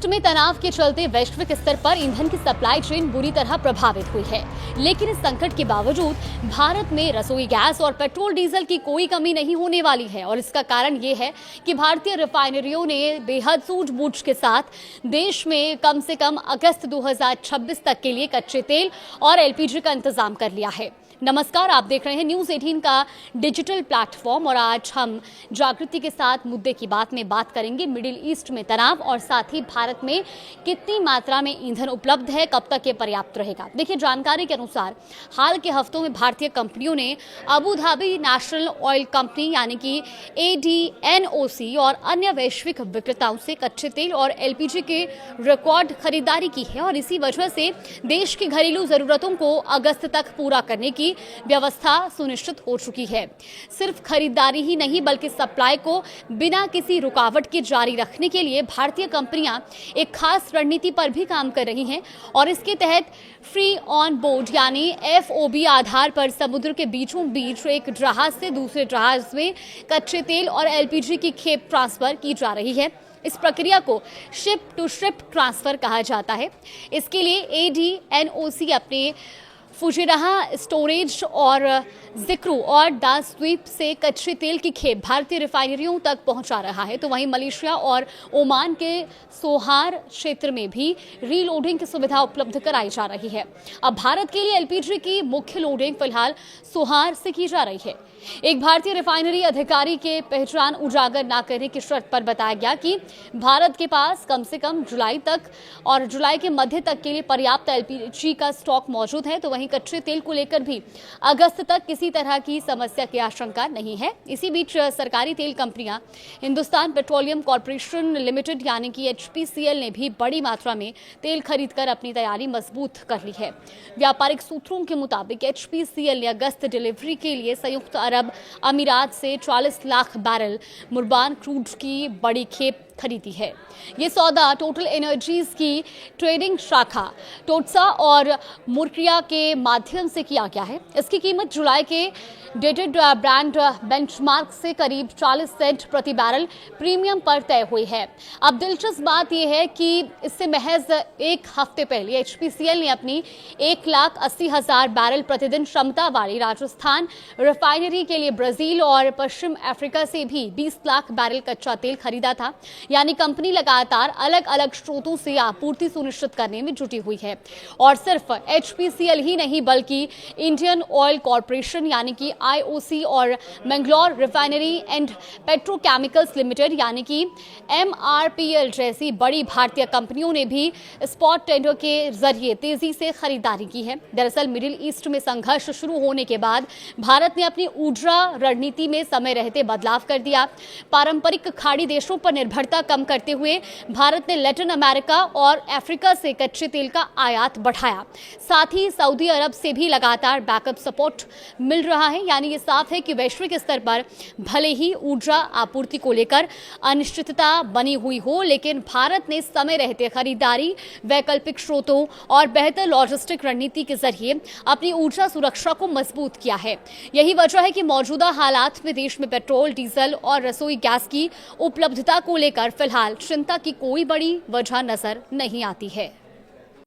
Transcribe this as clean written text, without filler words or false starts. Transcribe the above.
East में तनाव के चलते वैश्विक स्तर पर ईंधन की सप्लाई चेन बुरी तरह प्रभावित हुई है। लेकिन इस संकट के बावजूद भारत में रसोई गैस और पेट्रोल डीजल की कोई कमी नहीं होने वाली है और इसका कारण ये है कि भारतीय रिफाइनरियों ने बेहद सूझबूझ के साथ देश में कम से कम अगस्त 2026 तक के लिए कच्चे तेल और एलपीजी का इंतजाम कर लिया है। नमस्कार, आप देख रहे हैं न्यूज़ 18 का डिजिटल प्लेटफॉर्म और आज हम जागृति के साथ मुद्दे की बात में बात करेंगे मिडिल ईस्ट में तनाव और साथ ही भारत में कितनी मात्रा में ईंधन उपलब्ध है, कब तक ये पर्याप्त रहेगा। देखिए, जानकारी के अनुसार हाल के हफ्तों में भारतीय कंपनियों ने Abu Dhabi national oil company यानी कि ADNOC और अन्य वैश्विक विक्रेताओं से कच्चे तेल और एलपीजी के रिकॉर्ड खरीदारी की है और इसी वजह से देश की घरेलू जरूरतों को अगस्त तक पूरा करने की व्यवस्था सुनिश्चित हो चुकी है। सिर्फ खरीदारी ही नहीं बल्कि सप्लाई को बिना किसी रुकावट के जारी रखने के लिए भारतीय कंपनियां एक खास रणनीति पर भी काम कर रही हैं और इसके तहत फ्री ऑन बोर्ड यानी FOB आधार पर समुद्र के बीचों बीच एक जहाज से दूसरे जहाज में कच्चे तेल और एलपीजी की खेप ट्रांसफर की जा रही है। इस प्रक्रिया को शिप टू शिप ट्रांसफर कहा जाता है। इसके लिए ADNOC अपने फुजिराहा स्टोरेज और जिक्रू और दासद्वीप से कच्चे तेल की खेप भारतीय रिफाइनरियों तक पहुंचा रहा है, तो वहीं मलेशिया और ओमान के सोहार क्षेत्र में भी रीलोडिंग की सुविधा उपलब्ध कराई जा रही है। अब भारत के लिए एलपीजी की मुख्य लोडिंग फिलहाल सोहार से की जा रही है। एक भारतीय रिफाइनरी अधिकारी के पहचान उजागर न करने की शर्त पर बताया गया कि भारत के पास कम से कम जुलाई तक और जुलाई के मध्य तक के लिए पर्याप्त एलपीजी का स्टॉक मौजूद है, तो वहीं कच्चे तेल को लेकर भी अगस्त तक किसी तरह की समस्या की आशंका नहीं है। इसी बीच सरकारी तेल कंपनियां हिंदुस्तान पेट्रोलियम कॉर्पोरेशन लिमिटेड यानी कि HPCL ने भी बड़ी मात्रा में तेल खरीदकर अपनी तैयारी मजबूत कर ली है। व्यापारिक सूत्रों के मुताबिक HPCL ने अगस्त डिलीवरी के लिए संयुक्त अरब अमीरात से 40 लाख बैरल मुर्बान क्रूड की बड़ी खेप खरीदी है। ये सौदा टोटल एनर्जीज की ट्रेडिंग शाखा टोटसा और मुर्किया के माध्यम से किया गया है। इसकी कीमत जुलाई के डेटेड ब्रांड बेंचमार्क से करीब 40 सेंट प्रति बैरल प्रीमियम पर तय हुई है। अब दिलचस्प बात यह है कि इससे महज एक हफ्ते पहले HPCL ने अपनी 1,80,000 बैरल प्रतिदिन क्षमता वाली राजस्थान रिफाइनरी के लिए ब्राजील और पश्चिम अफ्रीका से भी 20 लाख बैरल कच्चा तेल खरीदा था। यानी कंपनी लगातार अलग अलग स्रोतों से आपूर्ति सुनिश्चित करने में जुटी हुई है और सिर्फ HPCL ही नहीं बल्कि इंडियन ऑयल कॉर्पोरेशन यानी कि IOC और Mangalore refinery and petrochemicals limited यानी कि MRPL जैसी बड़ी भारतीय कंपनियों ने भी स्पॉट टेंडर के जरिए तेजी से खरीदारी की है। दरअसल मिडिल ईस्ट में संघर्ष शुरू होने के बाद भारत ने अपनी ऊर्जा रणनीति में समय रहते बदलाव कर दिया। पारंपरिक खाड़ी देशों पर निर्भरता कम करते हुए भारत ने लैटिन अमेरिका और अफ्रीका से कच्चे तेल का आयात बढ़ाया। साथ ही सऊदी अरब से भी लगातार बैकअप सपोर्ट मिल रहा है। यानी ये साफ है कि वैश्विक स्तर पर भले ही ऊर्जा आपूर्ति को लेकर अनिश्चितता बनी हुई हो, लेकिन भारत ने समय रहते खरीदारी, वैकल्पिक स्रोतों और बेहतर लॉजिस्टिक रणनीति के जरिए अपनी ऊर्जा सुरक्षा को मजबूत किया है। यही वजह है कि मौजूदा हालात में देश में पेट्रोल, डीजल और रसोई गैस की उपलब्धता को लेकर फिलहाल चिंता की कोई बड़ी वजह नजर नहीं आती है।